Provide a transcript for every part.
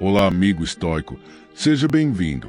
Olá, amigo estoico, seja bem-vindo.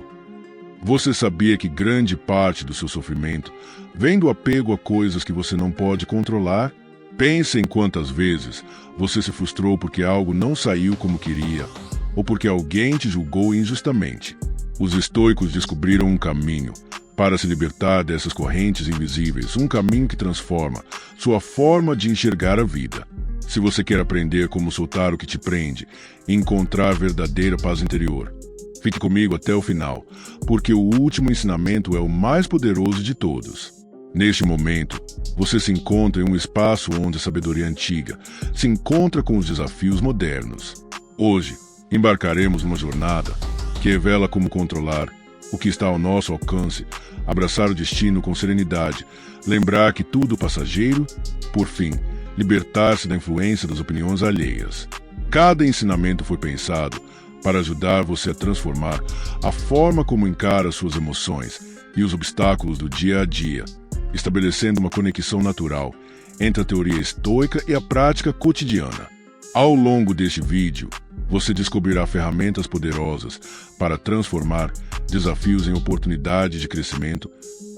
Você sabia que grande parte do seu sofrimento vem do apego a coisas que você não pode controlar? Pense em quantas vezes você se frustrou porque algo não saiu como queria, ou porque alguém te julgou injustamente. Os estoicos descobriram um caminho para se libertar dessas correntes invisíveis, um caminho que transforma sua forma de enxergar a vida. Se você quer aprender como soltar o que te prende e encontrar verdadeira paz interior, fique comigo até o final, porque o último ensinamento é o mais poderoso de todos. Neste momento, você se encontra em um espaço onde a sabedoria antiga se encontra com os desafios modernos. Hoje, embarcaremos numa jornada que revela como controlar o que está ao nosso alcance, abraçar o destino com serenidade, lembrar que tudo passageiro, por fim, libertar-se da influência das opiniões alheias. Cada ensinamento foi pensado para ajudar você a transformar a forma como encara suas emoções e os obstáculos do dia a dia, estabelecendo uma conexão natural entre a teoria estoica e a prática cotidiana. Ao longo deste vídeo, você descobrirá ferramentas poderosas para transformar desafios em oportunidades de crescimento,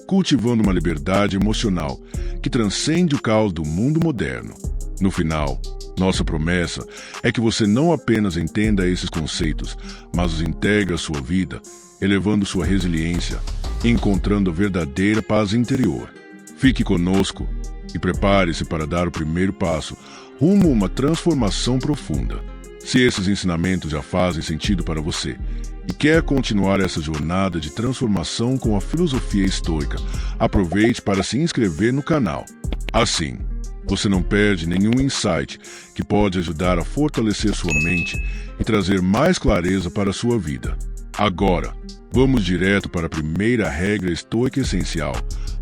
cultivando uma liberdade emocional que transcende o caos do mundo moderno. No final, nossa promessa é que você não apenas entenda esses conceitos, mas os integre à sua vida, elevando sua resiliência e encontrando a verdadeira paz interior. Fique conosco e prepare-se para dar o primeiro passo rumo a uma transformação profunda. Se esses ensinamentos já fazem sentido para você e quer continuar essa jornada de transformação com a filosofia estoica, aproveite para se inscrever no canal. Assim, você não perde nenhum insight que pode ajudar a fortalecer sua mente e trazer mais clareza para a sua vida. Agora, vamos direto para a primeira regra estoica essencial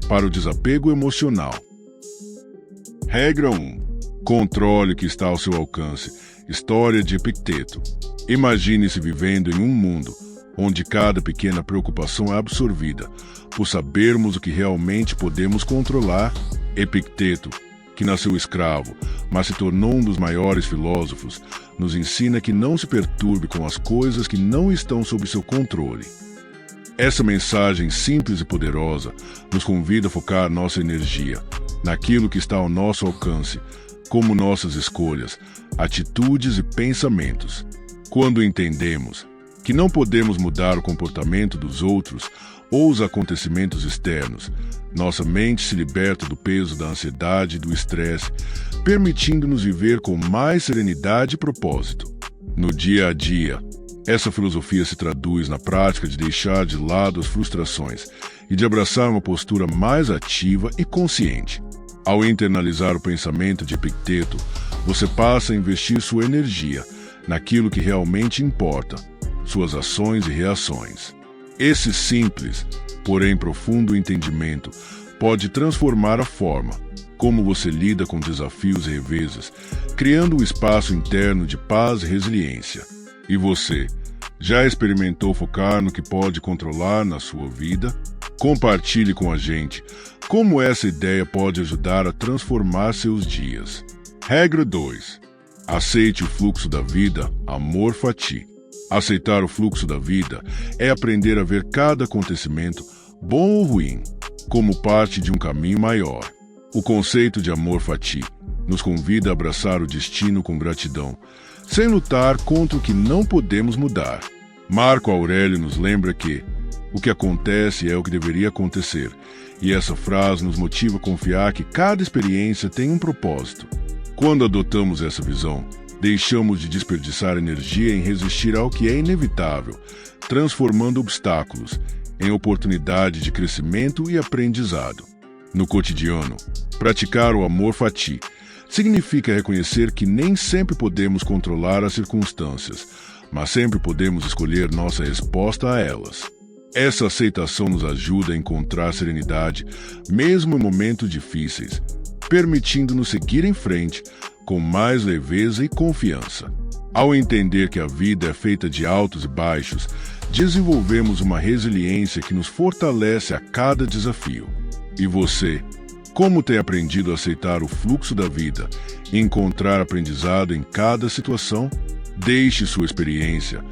para o desapego emocional. Regra 1. Controle o que está ao seu alcance. História de Epicteto. Imagine-se vivendo em um mundo onde cada pequena preocupação é absorvida por sabermos o que realmente podemos controlar. Epicteto, que nasceu escravo, mas se tornou um dos maiores filósofos, nos ensina que não se perturbe com as coisas que não estão sob seu controle. Essa mensagem simples e poderosa nos convida a focar nossa energia naquilo que está ao nosso alcance, como nossas escolhas, atitudes e pensamentos. Quando entendemos que não podemos mudar o comportamento dos outros ou os acontecimentos externos, nossa mente se liberta do peso da ansiedade e do estresse, permitindo-nos viver com mais serenidade e propósito. No dia a dia, essa filosofia se traduz na prática de deixar de lado as frustrações e de abraçar uma postura mais ativa e consciente. Ao internalizar o pensamento de Epicteto, você passa a investir sua energia naquilo que realmente importa, suas ações e reações. Esse simples, porém profundo entendimento pode transformar a forma como você lida com desafios e revezes, criando um espaço interno de paz e resiliência. E você, já experimentou focar no que pode controlar na sua vida? Compartilhe com a gente como essa ideia pode ajudar a transformar seus dias. Regra 2. Aceite o fluxo da vida, amor fati. Aceitar o fluxo da vida é aprender a ver cada acontecimento, bom ou ruim, como parte de um caminho maior. O conceito de amor fati nos convida a abraçar o destino com gratidão, sem lutar contra o que não podemos mudar. Marco Aurélio nos lembra que o que acontece é o que deveria acontecer, e essa frase nos motiva a confiar que cada experiência tem um propósito. Quando adotamos essa visão, deixamos de desperdiçar energia em resistir ao que é inevitável, transformando obstáculos em oportunidade de crescimento e aprendizado. No cotidiano, praticar o amor fati significa reconhecer que nem sempre podemos controlar as circunstâncias, mas sempre podemos escolher nossa resposta a elas. Essa aceitação nos ajuda a encontrar serenidade, mesmo em momentos difíceis, permitindo-nos seguir em frente com mais leveza e confiança. Ao entender que a vida é feita de altos e baixos, desenvolvemos uma resiliência que nos fortalece a cada desafio. E você, como tem aprendido a aceitar o fluxo da vida e encontrar aprendizado em cada situação? Deixe sua experiência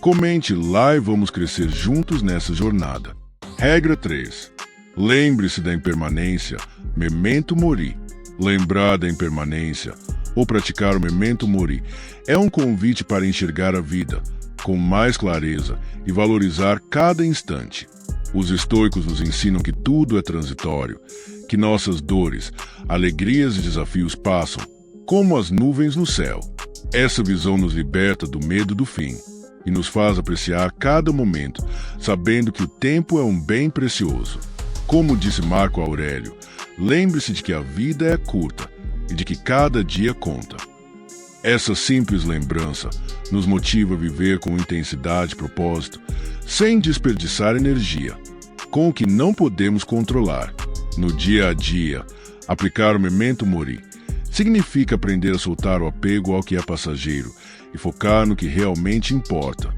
Comente lá e vamos crescer juntos nessa jornada. Regra 3. Lembre-se da impermanência, memento mori. Lembrar da impermanência ou praticar o memento mori é um convite para enxergar a vida com mais clareza e valorizar cada instante. Os estoicos nos ensinam que tudo é transitório, que nossas dores, alegrias e desafios passam, como as nuvens no céu. Essa visão nos liberta do medo do fim e nos faz apreciar cada momento, sabendo que o tempo é um bem precioso. Como disse Marco Aurélio, lembre-se de que a vida é curta e de que cada dia conta. Essa simples lembrança nos motiva a viver com intensidade e propósito, sem desperdiçar energia, com o que não podemos controlar. No dia a dia, aplicar o memento mori significa aprender a soltar o apego ao que é passageiro e focar no que realmente importa,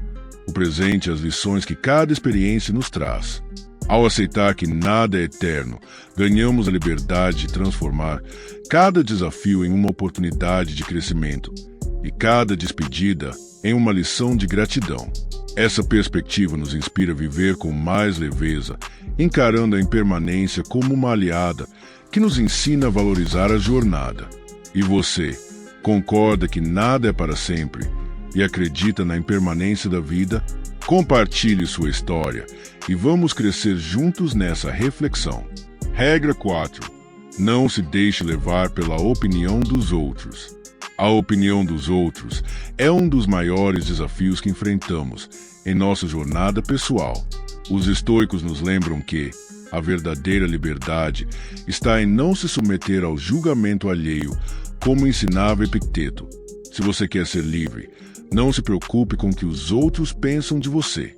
o presente e as lições que cada experiência nos traz. Ao aceitar que nada é eterno, ganhamos a liberdade de transformar cada desafio em uma oportunidade de crescimento e cada despedida em uma lição de gratidão. Essa perspectiva nos inspira a viver com mais leveza, encarando a impermanência como uma aliada que nos ensina a valorizar a jornada. E você, concorda que nada é para sempre e acredita na impermanência da vida? Compartilhe sua história e vamos crescer juntos nessa reflexão. Regra 4. Não se deixe levar pela opinião dos outros. A opinião dos outros é um dos maiores desafios que enfrentamos em nossa jornada pessoal. Os estoicos nos lembram que a verdadeira liberdade está em não se submeter ao julgamento alheio, como ensinava Epicteto. Se você quer ser livre, não se preocupe com o que os outros pensam de você.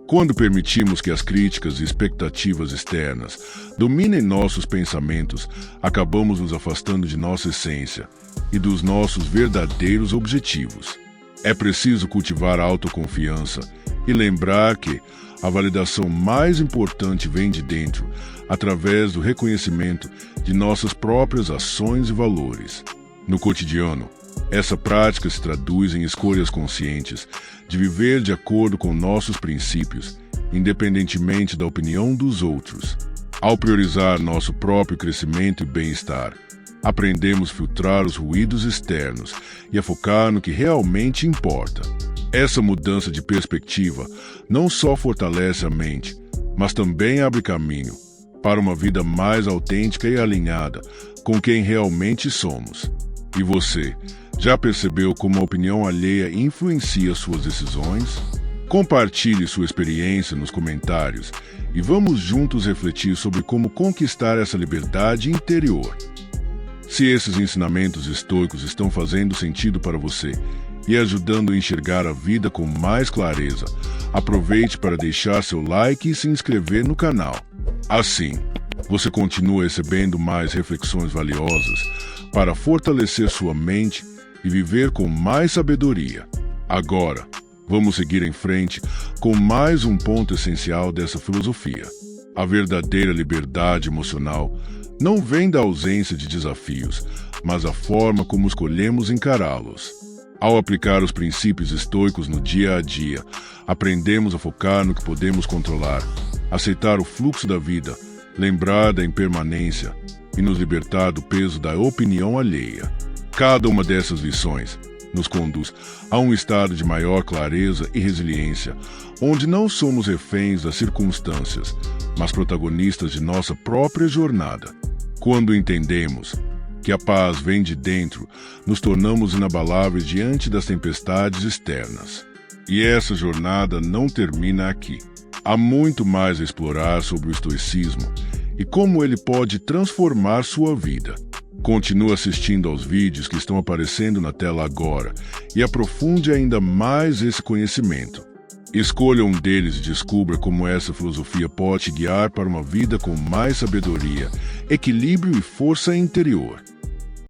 Quando permitimos que as críticas e expectativas externas dominem nossos pensamentos, acabamos nos afastando de nossa essência e dos nossos verdadeiros objetivos. É preciso cultivar a autoconfiança e lembrar que a validação mais importante vem de dentro, através do reconhecimento de nossas próprias ações e valores. No cotidiano, essa prática se traduz em escolhas conscientes de viver de acordo com nossos princípios, independentemente da opinião dos outros. Ao priorizar nosso próprio crescimento e bem-estar, aprendemos a filtrar os ruídos externos e a focar no que realmente importa. Essa mudança de perspectiva não só fortalece a mente, mas também abre caminho para uma vida mais autêntica e alinhada com quem realmente somos. E você, já percebeu como a opinião alheia influencia suas decisões? Compartilhe sua experiência nos comentários e vamos juntos refletir sobre como conquistar essa liberdade interior. Se esses ensinamentos estoicos estão fazendo sentido para você e ajudando a enxergar a vida com mais clareza, aproveite para deixar seu like e se inscrever no canal. Assim, você continua recebendo mais reflexões valiosas para fortalecer sua mente e viver com mais sabedoria. Agora, vamos seguir em frente com mais um ponto essencial dessa filosofia. A verdadeira liberdade emocional não vem da ausência de desafios, mas a forma como escolhemos encará-los. Ao aplicar os princípios estoicos no dia a dia, aprendemos a focar no que podemos controlar, aceitar o fluxo da vida, lembrar da impermanência e nos libertar do peso da opinião alheia. Cada uma dessas lições nos conduz a um estado de maior clareza e resiliência, onde não somos reféns das circunstâncias, mas protagonistas de nossa própria jornada. Quando entendemos que a paz vem de dentro, nos tornamos inabaláveis diante das tempestades externas. E essa jornada não termina aqui. Há muito mais a explorar sobre o estoicismo e como ele pode transformar sua vida. Continue assistindo aos vídeos que estão aparecendo na tela agora e aprofunde ainda mais esse conhecimento. Escolha um deles e descubra como essa filosofia pode te guiar para uma vida com mais sabedoria, equilíbrio e força interior.